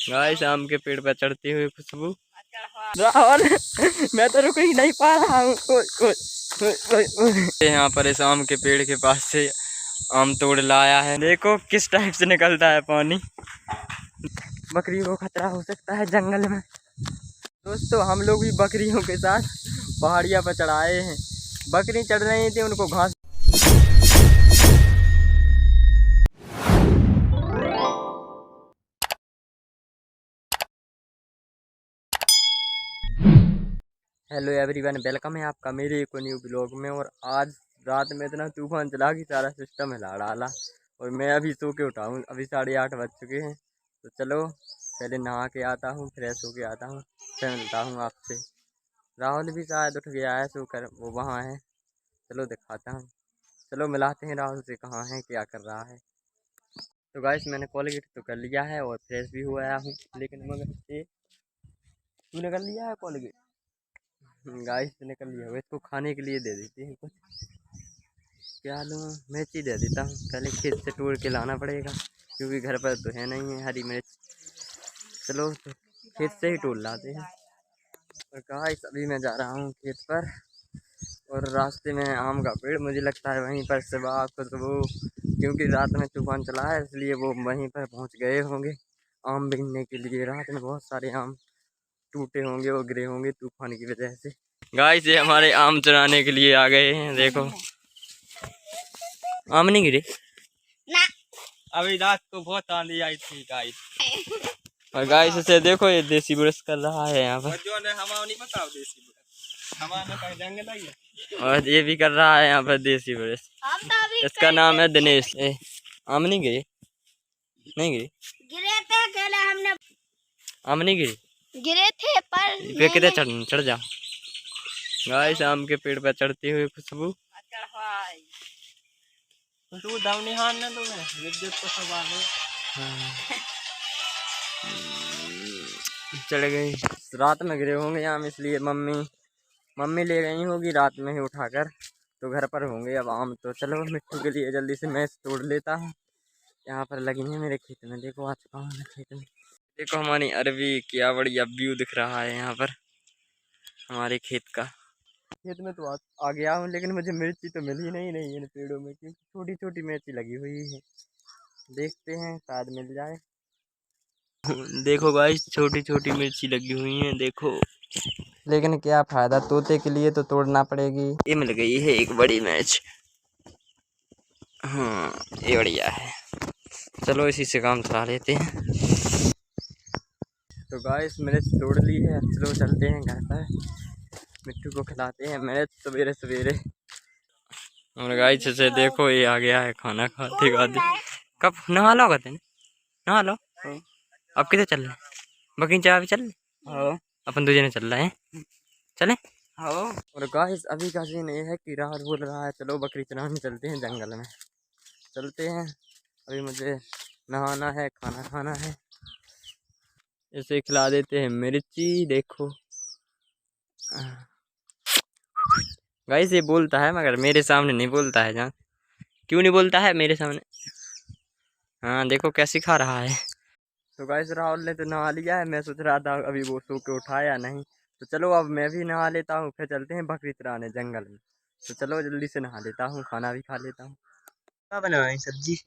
Guys आम के पेड़ पर चढ़ती हुई खुशबू। राहुल मैं तो रुक ही नहीं पा रहा हूँ। यहाँ पर इस आम के पेड़ के पास से आम तोड़ लाया है। देखो किस टाइप से निकलता है पानी। बकरियों को खतरा हो सकता है जंगल में। दोस्तों हम लोग भी बकरियों के साथ पहाड़ियाँ पर चढ़ाए हैं। बकरी चढ़ रही थी, उनको घास। हेलो एवरीवन, वेलकम है आपका मेरे एक न्यू ब्लॉग में। और आज रात में इतना तूफान चला कि सारा सिस्टम हिला डाला। और मैं अभी सो के उठा हूँ, अभी 8:30 बज चुके हैं। तो चलो पहले नहा के आता हूँ, फ्रेश होके आता हूँ, फिर मिलता हूँ आपसे। राहुल भी शायद उठ गया है सोकर, वो वहाँ है। चलो दिखाता हूँ, चलो मिलाते हैं राहुल से, कहाँ है क्या कर रहा है। तो गाइस मैंने कॉलगेट तो कर लिया है और फ्रेश भी हुआ हूँ, लेकिन मगर ये तूने कर लिया है कॉलगेट? गाइस निकल लिया हुआ, इसको खाने के लिए दे देते हैं। कुछ क्या लूँ, मिर्ची दे देता हूँ। पहले खेत से तोड़ के लाना पड़ेगा क्योंकि घर पर तो है नहीं है हरी मिर्च। चलो तो खेत से ही तोड़ लाते हैं। और गाइस अभी मैं जा रहा हूँ खेत पर, और रास्ते में आम का पेड़, मुझे लगता है वहीं पर सिवा खुशबू, क्योंकि रात में तूफान चला है इसलिए वो वहीं पर पहुँच गए होंगे आम बिकने के लिए। रात में बहुत सारे आम टूटे होंगे और गिरे होंगे तूफान की वजह से। गाइस ये हमारे आम चुराने के लिए आ गए हैं। देखो आम नहीं गिरे ना, अभी रात को बहुत आंधी आई थी गाइस। और गाइस इसे देखो, ये देसी ब्रश कर रहा है यहाँ पर। और ये भी कर रहा है यहाँ पर देसी ब्रश। इसका नाम है दिनेश। आम नहीं गिरे? नहीं गिरे? गिरे थे पहले हमने। आम नहीं गिरे? गिरे थे पर कितने चढ़ जा। गाइस आम के पेड़ पर चढ़ती हुई खुशबू। चढ़ गई। रात में गिरे होंगे आम, इसलिए मम्मी ले गई होगी रात में ही उठाकर। तो घर पर होंगे अब आम। तो चलो मिट्टू के लिए जल्दी से मैं तोड़ लेता हूँ। यहाँ पर लगी है मेरे खेत में। देखो आ चुका हूँ मैं खेत में। देखो हमारी अरबी, क्या बढ़िया व्यू दिख रहा है यहाँ पर हमारे खेत का। खेत में तो आ गया हूँ, लेकिन मुझे मिर्ची तो मिल ही नहीं इन पेड़ों में, क्योंकि छोटी छोटी मिर्ची लगी हुई है। देखते हैं शायद मिल जाए। देखो गाइस छोटी छोटी मिर्ची लगी हुई हैं, देखो। लेकिन क्या फायदा, तोते के लिए तो तोड़ना पड़ेगी। ये मिल गई है एक बड़ी मिर्च। हाँ ये बढ़िया है, चलो इसी से काम चला लेते हैं। तो गाइस मिर्च तोड़ ली है, चलो चलते हैं घर पर, मिट्टू को खिलाते हैं मिर्च सवेरे सवेरे। और गाइस से देखो ये आ गया है खाना खाते खाते। कब नहा लो कहते हैं, नहा लो। अब किधर चल रहे? बकरी चाह भी चल। अपन दूजे ने चल रहे हैं, चले। और गाइस अभी का सीन ये है कि राहुल बोल रहा है चलो बकरी चराने चलते हैं जंगल में। चलते हैं, अभी मुझे नहाना है, खाना खाना है। इसे खिला देते हैं मिर्ची। देखो गाइस ये बोलता है मगर मेरे सामने नहीं बोलता है। जान क्यों नहीं बोलता है मेरे सामने? हाँ देखो कैसे खा रहा है। तो गाइस राहुल ने तो नहा लिया है, मैं सोच रहा था अभी वो सो के उठाया नहीं। तो चलो अब मैं भी नहा लेता हूँ, फिर चलते हैं बकरी चराने जंगल में। तो चलो जल्दी से नहा लेता हूँ, खाना भी खा लेता हूँ। क्या बनाए सब्जी?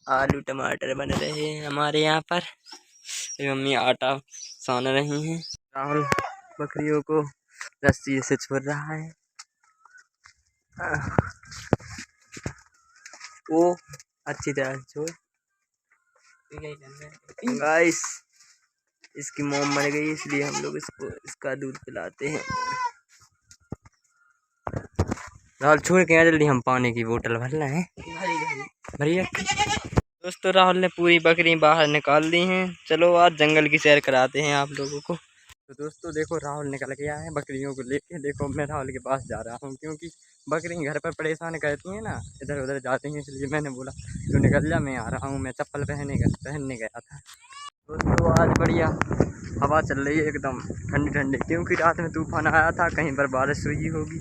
आलू टमाटर बन रहे हैं हमारे यहाँ पर। मम्मी आटा सान रही हैं। राहुल बकरियों को रस्सी से छोड़ रहा है। वो अच्छी तरह से छोड़। गाइस इसकी मोम मर गई, इसलिए हम लोग इसका दूध पिलाते हैं। राहुल छोड़ के जल्दी, हम पानी की बोतल भर रहे हैं। भरिए। दोस्तों राहुल ने पूरी बकरी बाहर निकाल दी हैं। चलो आज जंगल की सैर कराते हैं आप लोगों को। तो दोस्तों देखो राहुल निकल गया है बकरियों को लेके। देखो मैं राहुल के पास जा रहा हूँ, क्योंकि बकरी घर पर परेशान करती हैं ना, इधर उधर जाती हैं, इसलिए मैंने बोला तो निकल जा, मैं आ रहा हूँ। मैं चप्पल पहनने गया था। दोस्तों आज बढ़िया हवा चल रही है, एकदम ठंडी ठंडी, क्योंकि रात में तूफान आया था, कहीं पर बारिश हुई होगी।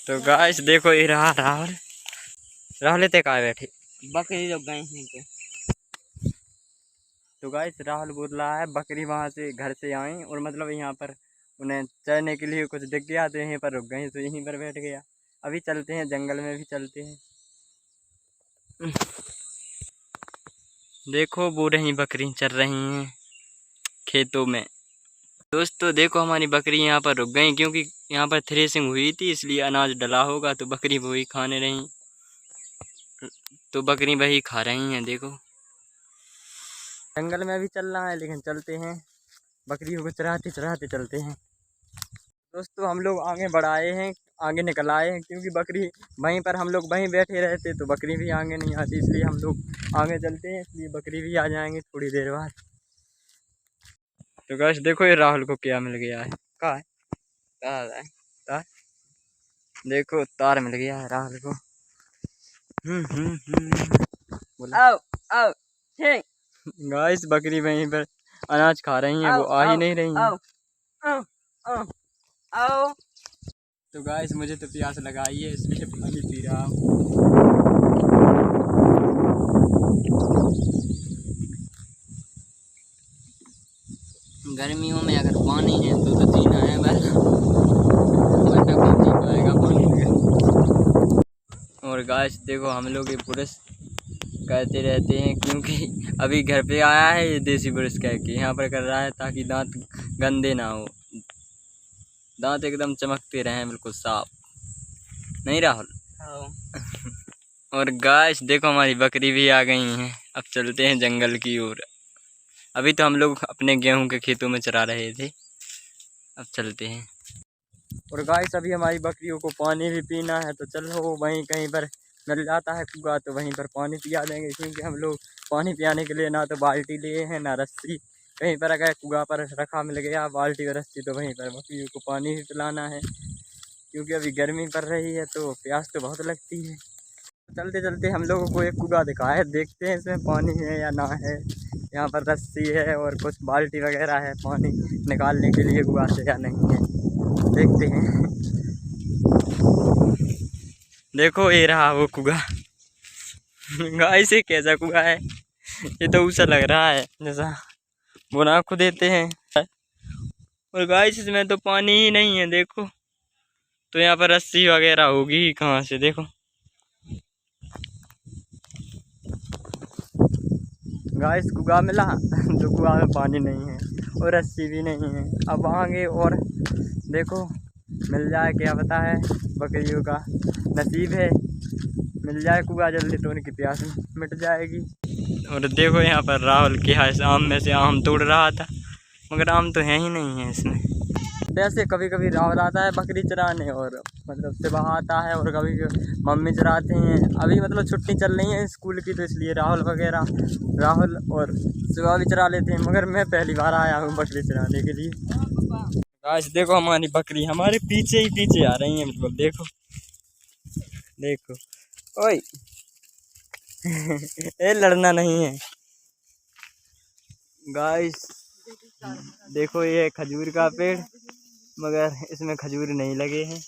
तो गाइस देखो ये रहा राहुल, राहुल ते कहाँ बैठे? बकरी जो गए हैं तो गाइस राहुल बोल रहा है बकरी वहाँ से घर से आई और मतलब यहाँ पर उन्हें चरने के लिए कुछ दिख गया तो यहीं पर रुक गए, तो यहीं पर बैठ गया। अभी चलते हैं, जंगल में भी चलते हैं। देखो वो रही बकरी चर रही हैं खेतों में। दोस्तों देखो हमारी बकरी यहाँ पर रुक गई क्योंकि यहाँ पर थ्रेसिंग हुई थी, इसलिए अनाज डला होगा तो बकरी वही खाने रही, तो बकरी वही खा रही हैं। देखो जंगल में भी चलना है लेकिन चलते हैं, बकरियों को चराते चराते चलते हैं। दोस्तों हम लोग आगे बढ़ाए हैं, आगे निकल आए हैं क्योंकि बकरी वहीं पर, हम लोग वहीं बैठे रहते तो बकरी भी आगे नहीं आती, इसलिए हम लोग आगे चलते हैं, इसलिए बकरी भी आ जाएंगे थोड़ी देर बाद। तो गाइस देखो ये राहुल को क्या मिल गया है। कहाँ है? तार है, तार। देखो तार मिल गया है राहुल को। बोला आओ आओ ठीक। गाइस बकरी वहीं पर अनाज खा रही हैं, वो आ ही नहीं रही हैं। आओ आओ आओ आओ। तो गाइस मुझे तो प्यास लगाई है, इसलिए पानी पी रहा हूँ। गर्मियों में अगर पानी है तो जीना है बस, वरना कौन जी पाएगा पानी बगैर। और गाइस देखो हम लोग ये पुरुष कहते रहते हैं क्योंकि अभी घर पे आया है ये देसी पुरुष कह के यहाँ पर कर रहा है ताकि दांत गंदे ना हो, दांत एकदम चमकते रहें बिल्कुल साफ, नहीं राहुल? और गाइस देखो हमारी बकरी भी आ गई हैं। अब चलते हैं जंगल की ओर। अभी तो हम लोग अपने गेहूं के खेतों में चरा रहे थे, अब चलते हैं। और गाइस अभी हमारी बकरियों को पानी भी पीना है, तो चलो वहीं कहीं पर मिल जाता है कुआं तो वहीं पर पानी पिया देंगे, क्योंकि हम लोग पानी पियाने के लिए ना तो बाल्टी लिए हैं ना रस्सी। कहीं पर अगर कुआं पर रखा मिल गया बाल्टी और रस्सी तो वहीं पर बकरियों को पानी ही पिलाना है, क्योंकि अभी गर्मी पड़ रही है तो प्यास तो बहुत लगती है। चलते चलते हम लोगों को एक कुआं दिखा है, देखते हैं इसमें पानी है या ना है। यहाँ पर रस्सी है और कुछ बाल्टी वगैरह है पानी निकालने के लिए कुआं से या नहीं है, देखते हैं। देखो ये रहा वो कुआं। गाइस ये कैसा कुआं है? ये तो ऊँचा लग रहा है जैसा बुना को देते हैं। और गाइस इसमें तो पानी ही नहीं है देखो, तो यहाँ पर रस्सी वगैरह होगी ही कहाँ से। देखो गाइस कुआं मिला तो कुआं में पानी नहीं है और रस्सी भी नहीं है। अब आगे और देखो मिल जाए, क्या पता है, बकरियों का नसीब है, मिल जाए कुआं जल्दी तो उनकी प्यास मिट जाएगी। और देखो यहाँ पर राहुल क्या है, आम में से आम तोड़ रहा था, मगर आम तो है ही नहीं है इसमें। वैसे कभी कभी राहुल आता है बकरी चराने और मतलब सुबह आता है और कभी मम्मी चराते हैं। अभी मतलब छुट्टी चल रही है स्कूल की तो इसलिए राहुल और सुबह भी चरा लेते हैं, मगर मैं पहली बार आया हूँ बकरी चराने के लिए। आज देखो हमारी बकरी हमारे पीछे ही पीछे आ रही है बिल्कुल। देखो देखो ओए ये लड़ना नहीं है गाइस। देखो ये खजूर का पेड़, मगर इसमें खजूर नहीं लगे हैं।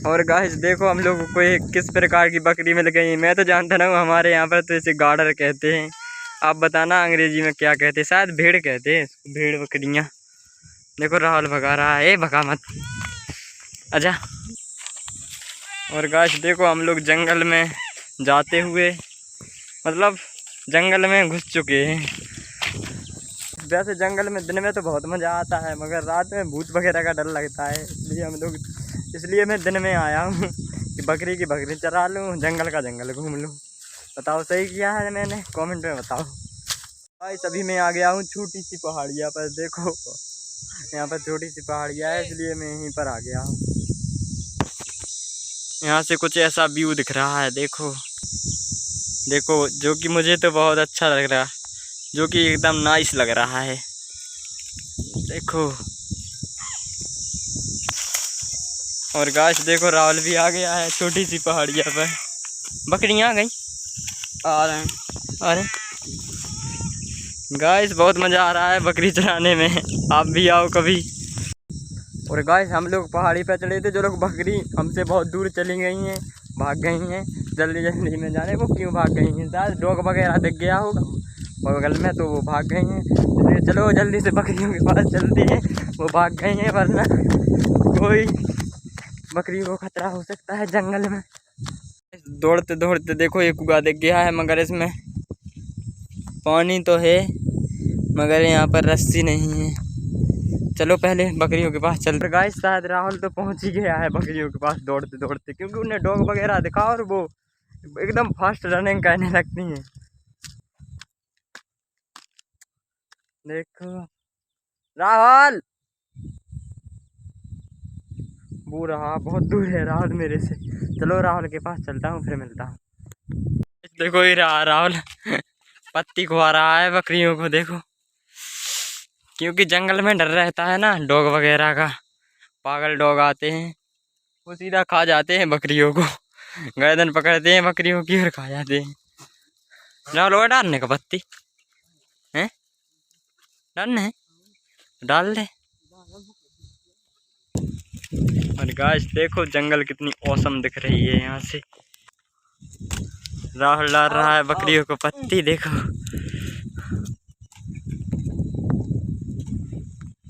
और गाइस देखो हम लोगों को एक किस प्रकार की बकरी मिल गई। मैं तो जानता ना हूँ, हमारे यहाँ पर तो इसे गार्डर कहते हैं, आप बताना अंग्रेजी में क्या कहते हैं, शायद भेड़ कहते हैं, भेड़ बकरियाँ। देखो राहुल भगा रहा है, भगा मत, अच्छा। और गाइस देखो हम लोग जंगल में जाते हुए मतलब जंगल में घुस चुके हैं। वैसे जंगल में दिन में तो बहुत मज़ा आता है, मगर रात में भूत वगैरह का डर लगता है, इसलिए मैं दिन में आया हूँ कि बकरी की बकरी चरा लूँ, जंगल का जंगल घूम लूँ। बताओ सही किया है मैंने? कमेंट में बताओ। भाई अभी मैं आ गया हूँ छोटी सी पहाड़िया पर। देखो यहाँ पर छोटी सी पहाड़िया है, इसलिए मैं यहीं पर आ गया हूँ। यहाँ से कुछ ऐसा व्यू दिख रहा है, देखो देखो, जो कि मुझे तो बहुत अच्छा लग रहा है, जो कि एकदम नाइस लग रहा है। देखो और गाइस देखो राहुल भी आ गया है छोटी सी पहाड़िया पर। बकरियाँ आ गई, आ रहे हैं। अरे गाइस बहुत मज़ा आ रहा है बकरी चराने में, आप भी आओ कभी। और गाइस हम लोग पहाड़ी पर चढ़े थे, जो लोग बकरी हमसे बहुत दूर चली गई हैं भाग गई हैं जल्दी जल्दी में, जाने वो क्यों भाग गई हैं, शायद डॉग वगैरह दिख गया होगा बगल में तो वो भाग गई हैं। इसलिए चलो जल्दी से बकरियों के पास चलते हैं, वो भाग गई हैं वरना कोई बकरियों को खतरा हो सकता है जंगल में। दौड़ते दौड़ते देखो ये कुआं दिख गया है, मगर इसमें पानी तो है मगर यहाँ पर रस्सी नहीं है। चलो पहले बकरियों के पास चल। गाइस शायद राहुल तो पहुँच ही गया है बकरियों के पास दौड़ते दौड़ते, क्योंकि उन्हें डॉग वगैरह दिखा और वो एकदम फास्ट रनिंग करने लगती हैं। देखो राहुल, वो रहा बहुत दूर है राहुल मेरे से। चलो राहुल के पास चलता हूँ फिर मिलता हूँ। देखो ये रहा राहुल पत्ती खुआ रहा है बकरियों को, देखो क्योंकि जंगल में डर रहता है ना डॉग वगैरह का, पागल डॉग आते हैं वो सीधा खा जाते हैं बकरियों को, गर्दन पकड़ते हैं बकरियों की और खा जाते हैं। राहुल वो डालने का पत्ती है, डालने है डाल दे। और गाइस देखो जंगल कितनी औसम दिख रही है यहाँ से। राहुल डाल रहा है बकरियों को पत्ती, देखो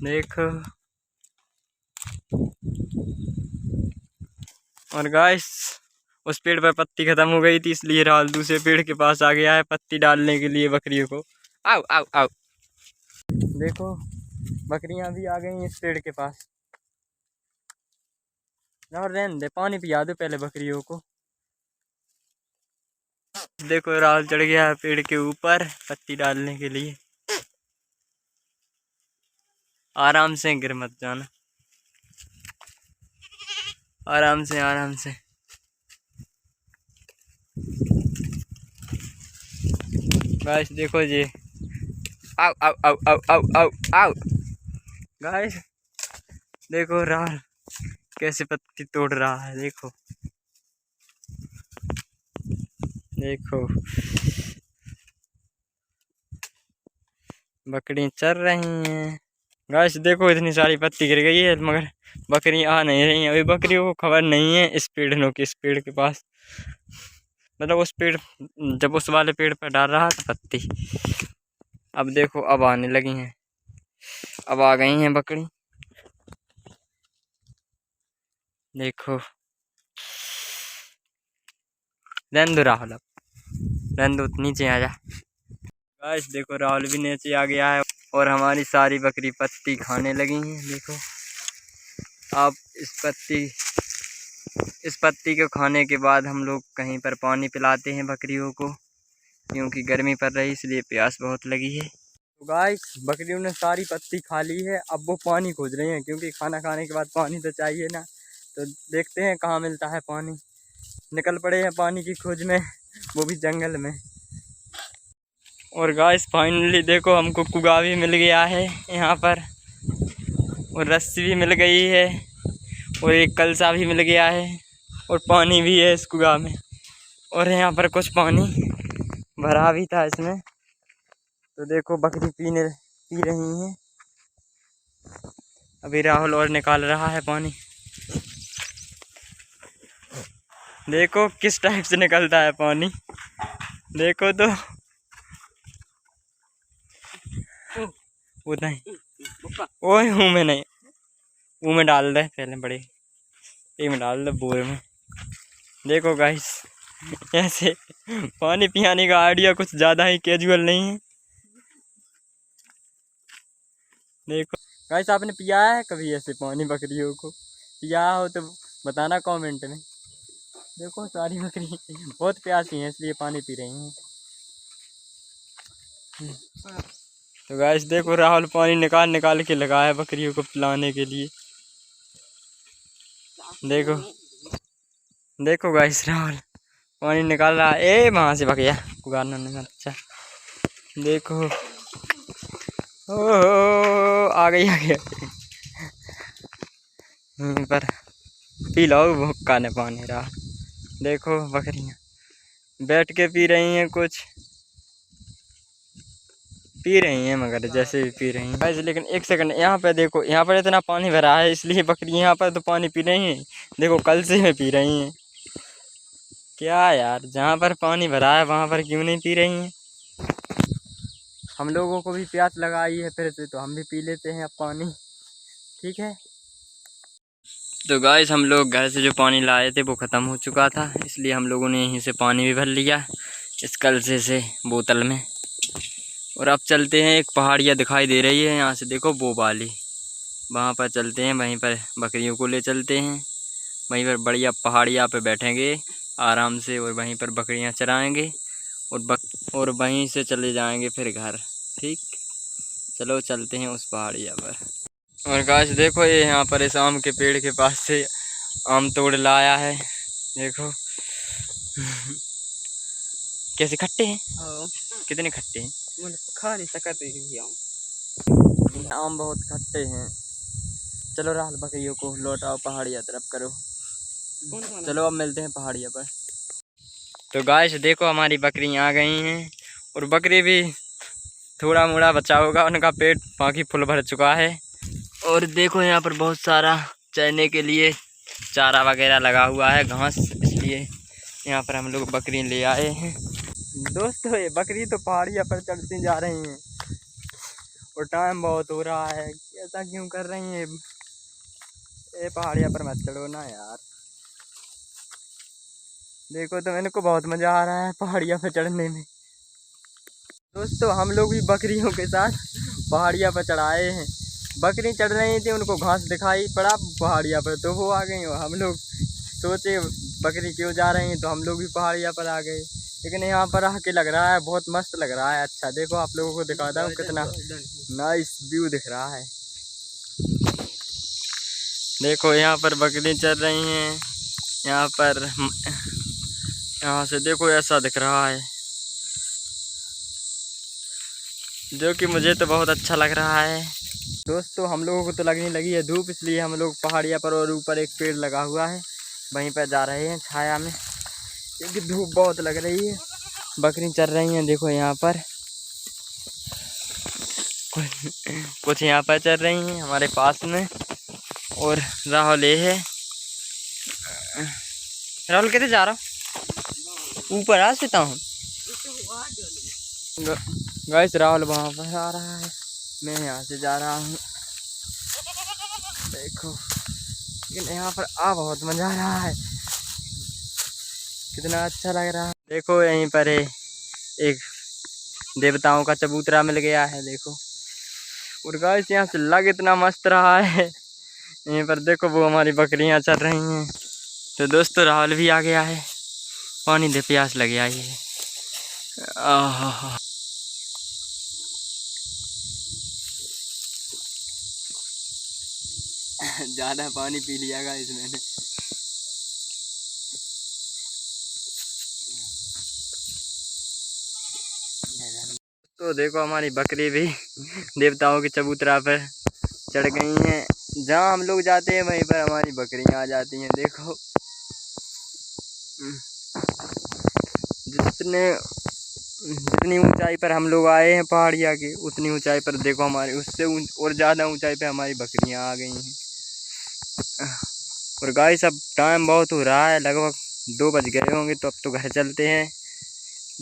देखो। और गाइस उस पेड़ पर पत्ती खत्म हो गई थी इसलिए राहुल दूसरे पेड़ के पास आ गया है पत्ती डालने के लिए बकरियों को। आओ आओ आओ, देखो बकरियां भी आ गई इस पेड़ के पास। राहुल रहने दे, पानी पिया दो पहले बकरियों को। देखो राहुल चढ़ गया है पेड़ के ऊपर पत्ती डालने के लिए। आराम से, गिर मत जाना, आराम से आराम से। गाइस देखो जी, आओ आओ आओ आओ आओ आओ आओ। गाइस देखो राहुल कैसे पत्ती तोड़ रहा है, देखो देखो बकरी चर रही हैं। गाइस देखो इतनी सारी पत्ती गिर गई है मगर बकरी आ नहीं रही हैं। अभी बकरियों को खबर नहीं है इस पेड़ की, इस पेड़ के पास, मतलब उस पेड़, जब उस वाले पेड़ पर डाल रहा था पत्ती। अब देखो अब आने लगी हैं, अब आ गई हैं बकरी, देखो। रहने दो राहुल, अब रहने दो, नीचे आ जा। गाइस देखो राहुल भी नीचे आ गया है और हमारी सारी बकरी पत्ती खाने लगी हैं। देखो अब इस पत्ती को खाने के बाद हम लोग कहीं पर पानी पिलाते हैं बकरियों को, क्योंकि गर्मी पड़ रही इसलिए प्यास बहुत लगी है। तो गाइस बकरियों ने सारी पत्ती खा ली है, अब वो पानी खोज रही हैं क्योंकि खाना खाने के बाद पानी तो चाहिए ना। तो देखते हैं कहाँ मिलता है पानी, निकल पड़े हैं पानी की खोज में, वो भी जंगल में। और गाइस फाइनली देखो हमको कुआं भी मिल गया है यहाँ पर, और रस्सी भी मिल गई है और एक कलसा भी मिल गया है और पानी भी है इस कुआं में। और यहाँ पर कुछ पानी भरा भी था इसमें, तो देखो बकरी पी रही हैं। अभी राहुल और निकाल रहा है पानी, देखो किस टाइप से निकलता है पानी, देखो तो वो नहीं, ओए मुँह में नहीं, मुँह में डाल दे पहले, बड़े एक में डाल दे बोर में। देखो गाइस ऐसे पानी पियाने का आइडिया कुछ ज़्यादा ही कैजुअल नहीं है। देखो गाइस आपने पिया है कभी ऐसे पानी बकरियों को, पिया हो तो बताना कमेंट में। देखो सारी बकरी बहुत प्यासी हैं इसलिए पानी पी रही हैं। तो गाइस देखो राहुल पानी निकाल निकाल के लगा है बकरियों को पिलाने के लिए। देखो देखो गाइस राहुल पानी निकाल रहा है, ए वहाँ से भगया कुगारना नहीं, अच्छा देखो ओ आ गई पर पी लो भुक्का ने पानी रहा। देखो बकरियाँ बैठ के पी रही हैं, कुछ पी रही हैं मगर जैसे भी पी रही हैं गाइस। लेकिन एक सेकंड, यहाँ पे देखो, यहाँ पर इतना पानी भरा है इसलिए बकरी यहाँ पर तो पानी पी रही हैं, देखो कल से में पी रही हैं। क्या यार, जहाँ पर पानी भरा है वहाँ पर क्यों नहीं पी रही हैं? हम लोगों को भी प्यास लगाई है फिर से, तो हम भी पी लेते हैं अब पानी, ठीक है। तो गाइस हम लोग घर से जो पानी लाए थे वो ख़त्म हो चुका था, इसलिए हम लोगों ने यहीं से पानी भी भर लिया इस कलसे से बोतल में। और अब चलते हैं, एक पहाड़ियाँ दिखाई दे रही है यहाँ से, देखो वो वाली, वहाँ पर चलते हैं, वहीं पर बकरियों को ले चलते हैं, वहीं पर बढ़िया पहाड़ियाँ पे बैठेंगे आराम से और वहीं पर बकरियाँ चराएँगे और वहीं से चले जाएंगे फिर घर। ठीक, चलो चलते हैं उस पहाड़िया पर। और गाइस देखो, ये यहाँ पर इस आम के पेड़ के पास से आम तोड़ लाया है, देखो कैसे खट्टे हैं। कितने खट्टे हैं, खा नहीं सकते आम बहुत खट्टे हैं। चलो राहुल, बकरियों को लौटाओ पहाड़िया तरफ करो। चलो अब मिलते हैं पहाड़िया पर। तो गाइस देखो हमारी बकरियाँ आ गई हैं और बकरी भी थोड़ा मोड़ा बचा होगा, उनका पेट बाकी फुल भर चुका है। और देखो यहाँ पर बहुत सारा चरने के लिए चारा वगैरह लगा हुआ है, घास, इसलिए यहाँ पर हम लोग बकरी ले आए हैं। दोस्तों ये बकरी तो पहाड़िया पर चढ़ती जा रही हैं और टाइम बहुत हो रहा है, ऐसा क्यों कर रही हैं? ये पहाड़िया पर मत चढ़ो ना यार। देखो तो इनको बहुत मज़ा आ रहा है पहाड़िया पर चढ़ने में। दोस्तों हम लोग भी बकरियों के साथ पहाड़िया पर चढ़ाए हैं। बकरी चढ़ रही थी, उनको घास दिखाई पड़ा पहाड़िया पर, तो वो आ गई और हम लोग सोचे बकरी क्यों जा रही हैं, तो हम लोग भी पहाड़िया पर आ गए। लेकिन यहाँ पर आके लग रहा है बहुत मस्त लग रहा है। अच्छा देखो, आप लोगों को दिखाता हूँ कितना नाइस व्यू दिख रहा है। देखो यहाँ पर बकरी चल रही हैं, यहाँ पर यहाँ से देखो ऐसा दिख रहा है, जो कि मुझे तो बहुत अच्छा लग रहा है। दोस्तों हम लोगों को तो लगने लगी है धूप, इसलिए हम लोग पहाड़िया पर और ऊपर एक पेड़ लगा हुआ है वहीं पर जा रहे हैं छाया में, क्योंकि धूप बहुत लग रही है। बकरी चल रही हैं, देखो यहाँ पर कुछ यहाँ पर चल रही हैं हमारे पास में। और राहुल ये है, राहुल कैसे जा रहा हूँ, ऊपर आ सकता हूँ। गाइस राहुल वहाँ पर आ रहा है, मैं यहाँ से जा रहा हूँ। देखो लेकिन यहाँ पर बहुत मज़ा आ रहा है, कितना अच्छा लग रहा है। देखो यहीं पर एक देवताओं का चबूतरा मिल गया है, देखो। और गाइस यहाँ से लग इतना मस्त रहा है, यहीं पर देखो वो हमारी बकरियाँ चल रही हैं। तो दोस्तों राहुल भी आ गया है, पानी दे, प्यास लग आई है। ज़्यादा पानी पी लिया गाइस मैंने। तो देखो हमारी बकरी भी देवताओं के चबूतरा पर चढ़ गई हैं, जहाँ हम लोग जाते हैं वहीं पर हमारी बकरियाँ आ जाती हैं। देखो जितनी ऊंचाई पर हम लोग आए हैं पहाड़िया के, उतनी ऊंचाई पर देखो हमारी उससे और ज़्यादा ऊंचाई पे हमारी बकरियाँ आ गई हैं। और गाइस अब टाइम बहुत हो रहा है, लगभग 2 बज गए होंगे, तो अब तो घर चलते हैं,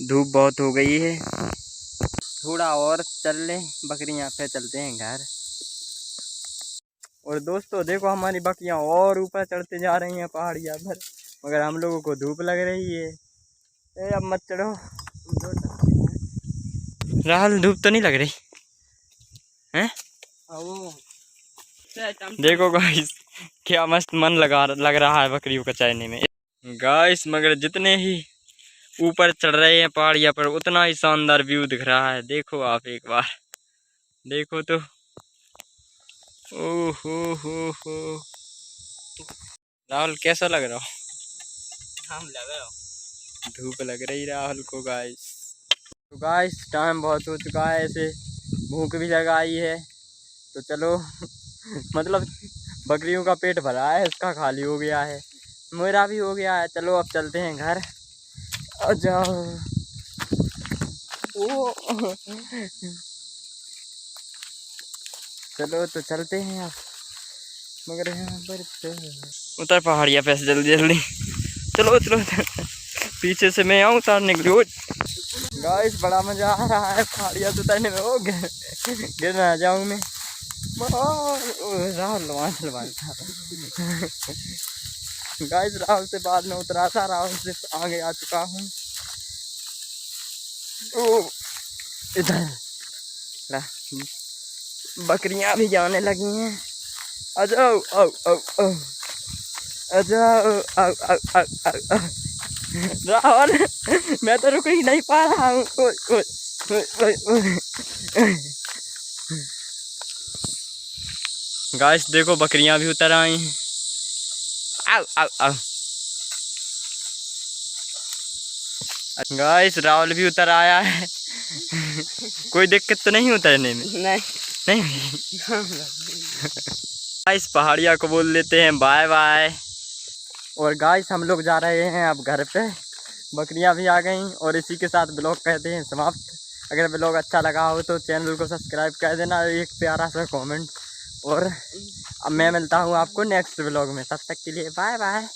धूप बहुत हो गई है। थोड़ा और चल लें बकरियाँ, फिर चलते हैं घर। और दोस्तों देखो हमारी बकरियाँ और ऊपर चढ़ते जा रही हैं पहाड़िया पर, मगर हम लोगों को धूप लग रही है। अब मत चढ़ो राहुल, धूप तो नहीं लग रही हैं? देखो गाइस क्या मस्त मन लग रहा है बकरियों का चरने में गाइस, मगर जितने ही ऊपर चढ़ रहे हैं पहाड़िया पर उतना ही शानदार व्यू दिख रहा है। देखो आप एक बार देखो तो, हो राहुल कैसा लग रहा हो? हम लग रहा धूप लग रही राहुल को गाइस। तो गाइस टाइम बहुत हो चुका है, ऐसे भूख भी लग आई है, तो चलो मतलब बकरियों का पेट भरा है, इसका खाली हो गया है, मेरा भी हो गया है। चलो अब चलते हैं घर। और जाओ ओ चलो तो चलते हैं अब, मगर यहाँ पर उतर पहाड़िया पे से जल्दी जल्दी, चलो चलो पीछे से मैं आऊँ उतारने के लिए। गाइस बड़ा मजा आ रहा है पहाड़ियाँ उतरने में। ओ गिर ना जाऊँ मैं। गाइस राहुल से बाद में उतरा था, राहुल से आगे आ चुका हूँ। इधर बकरियां भी जाने लगी हैं। अजाओ आओ आओ आओ अजाओ आओ आओ आओ आओ। राहुल मैं तो रुक ही नहीं पा रहा हूँ। गाइस देखो बकरियां भी उतर आई हैं। आओ आओ आओ। गाइस राहुल भी उतर आया है। कोई दिक्कत तो नहीं उतरने में? नहीं गाइस पहाड़िया को बोल देते हैं बाय बाय। और गाइस हम लोग जा रहे हैं अब घर पे। बकरियां भी आ गईं और इसी के साथ ब्लॉग कहते हैं समाप्त। अगर ब्लॉग अच्छा लगा हो तो चैनल को सब्सक्राइब कर देना, एक प्यारा सा कमेंट। और अब मैं मिलता हूँ आपको नेक्स्ट ब्लॉग में, तब तक के लिए बाय बाय।